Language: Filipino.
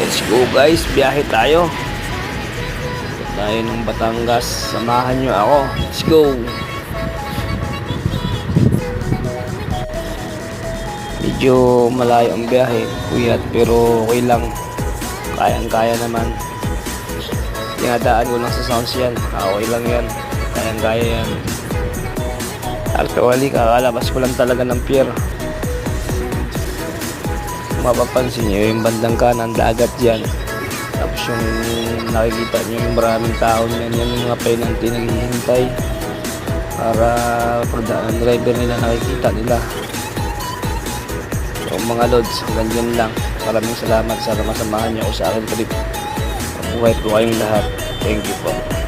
Let's go guys, biyahe tayo. Tayo ng Batangas, samahan nyo ako. Let's go. Medyo malayo ang biyahe, kuyat, pero okay lang. Kayang-kaya naman. Tinadaan ko lang sa sounds yan. Okay lang yan. Kayang-kaya yan. Actually, kakalabas ko lang talaga ng pier. Mapapansin nyo yung bandang kanan, dagat dyan. Tapos yung nakikita nyo yung maraming tao nyan, yan yung mga penalty naghihintay para ang driver nila nakikita nila. So mga lods, hanggang dyan lang. Maraming salamat sa masamahan nyo ako sa akin trip. Mabuhay po kayong lahat. Thank you po.